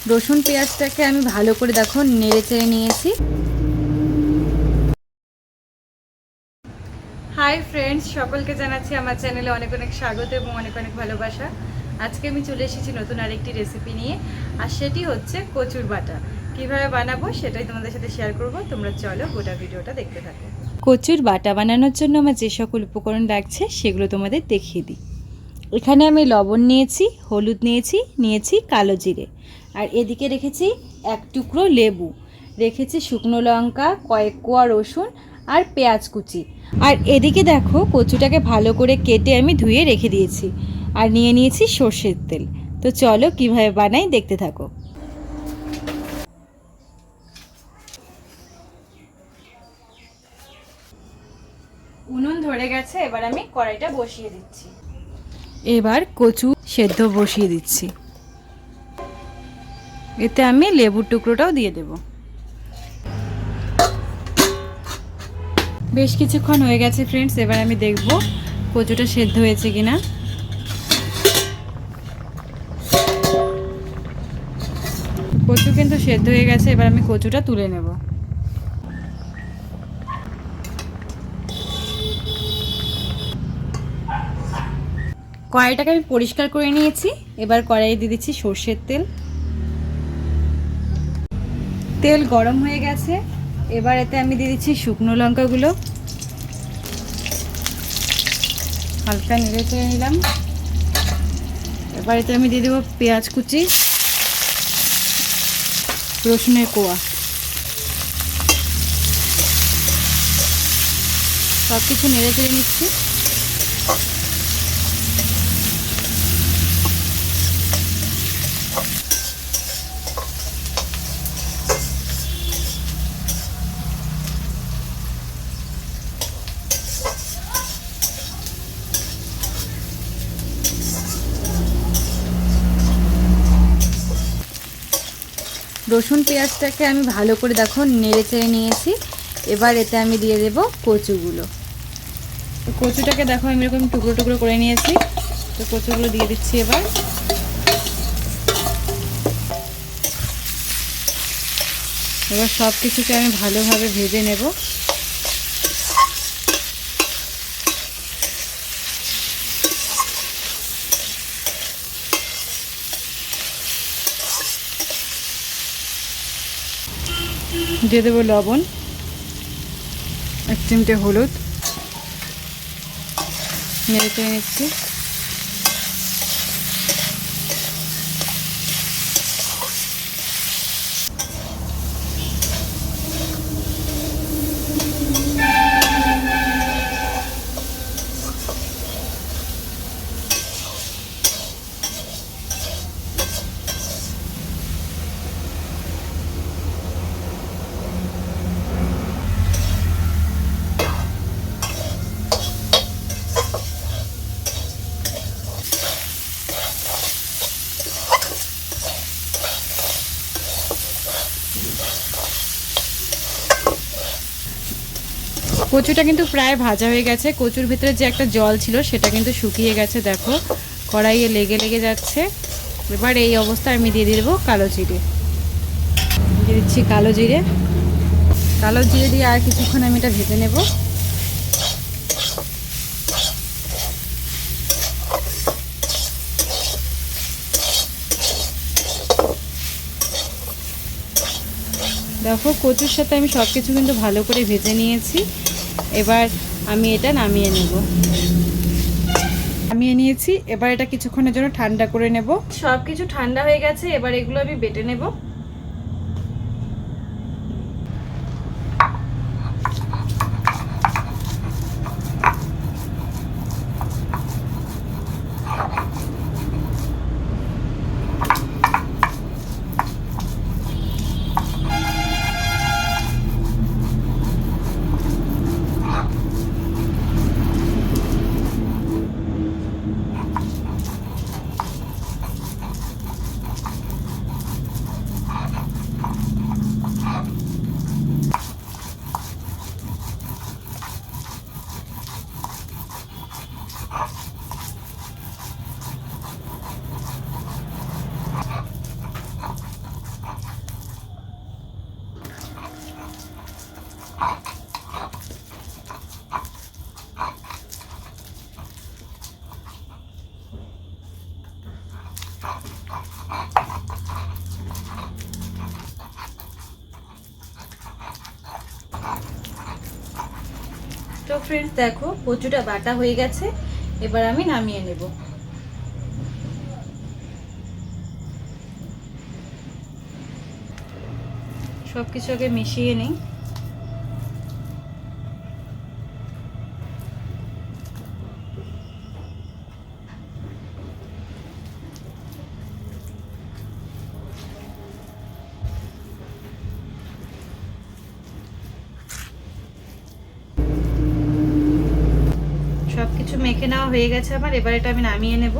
রসুন পেঁয়াজটাকে আমি ভালো করে দেখো নেড়ে চেড়ে নিয়েছি। হাই ফ্রেন্ডস, সকলকে জানাচ্ছি আমার চ্যানেলে অনেক অনেক স্বাগত এবং অনেক অনেক ভালোবাসা। আজকে আমি চলে এসেছি নতুন আরেকটি রেসিপি নিয়ে, আর সেটি হচ্ছে কচুর বাটা। কিভাবে বানাবো সেটাই তোমাদের সাথে শেয়ার করব। তোমরা চলো গোটা ভিডিওটা দেখতে থাকো। কচুর বাটা বানানোর জন্য আমার যে সকল উপকরণ লাগছে সেগুলো তোমাদের দেখিয়ে দিই। এখানে আমি লবণ নিয়েছি, হলুদ নিয়েছি কালো জিরে, আর এদিকে রেখেছি এক টুকরো লেবু, রেখেছি শুকনো লঙ্কা, কয়েক কোয়া রসুন আর পেঁয়াজ কুচি। আর এদিকে দেখো কচুটাকে ভালো করে কেটে আমি ধুয়ে রেখে দিয়েছি, আর নিয়ে নিয়েছি সর্ষের তেল। তো চলো কিভাবে বানাই দেখতে থাকো। উনুন ধরে গেছে, এবার আমি কড়াইটা বসিয়ে দিচ্ছি। এবার কচু সেদ্ধ বসিয়ে দিচ্ছি। এতে আমি লেবুর টুকরোটাও দিয়ে দেব। বেশ কিছুক্ষণ হয়ে গেছে ফ্রেন্ডস, এবার আমি দেখব কচুটা সেদ্ধ হয়েছে কিনা। কচু কিন্তু সেদ্ধ হয়ে গেছে, এবার আমি কচুটা তুলে নেব। কড়াইটাকে আমি পরিষ্কার করে নিয়েছি। এবার কড়াইয়ে দিয়ে দিচ্ছি সর্ষের তেল। তেল গরম হয়ে গেছে, এবার এতে আমি দিয়ে দিচ্ছি শুকনো লঙ্কাগুলো, হালকা নেড়ে চেড়ে নিলাম। এবার এতে আমি দিয়ে দেবো পেঁয়াজ কুচি, রসুনের কোয়া, সব কিছু নেড়ে চেড়ে নিচ্ছি। রসুন পেঁয়াজটাকে আমি ভালো করে দেখো নেড়ে চেড়ে নিয়েছি। এবার এতে আমি দিয়ে দেব কচুগুলো। কচুটাকে দেখো আমি এরকম টুকরো টুকরো করে নিয়েছি, তো কচুগুলো দিয়ে দিচ্ছি। এবার সব কিছুকে আমি ভালোভাবে ভেজে নেব। দিয়ে দেবো লবণ, এক চিমটে হলুদ, নেড়ে চেড়ে নিচ্ছি। কচুটা কিন্তু প্রায় ভাজা হয়ে গেছে। কচুর ভিতরে যে একটা জল ছিল সেটা কিন্তু শুকিয়ে গেছে, দেখো কড়াইয়ে লেগে লেগে যাচ্ছে। এবার এই অবস্থায় আমি দিয়ে দেবো কালো জিরে, দিয়ে দিচ্ছি কালো জিরে দিয়ে আর কিছুক্ষণ আমি এটা ভেজে নেব। দেখো কচুর সাথে আমি সব কিছু কিন্তু ভালো করে ভেজে নিয়েছি। এবার আমি এটা নামিয়ে নিয়েছি। এবার এটা কিছুক্ষণের জন্য ঠান্ডা করে নেব। সব কিছু ঠান্ডা হয়ে গেছে, এবার এগুলো আমি বেটে নেব। তো ফ্রেন্ডস দেখো কচুটা বাটা হয়ে গেছে, এবার আমি নামিয়ে নেব। সব কিছু আগে মিশিয়ে নিই। সব কিছু মেখে নেওয়া হয়ে গেছে আমার, এবার এটা আমি নামিয়ে নেব।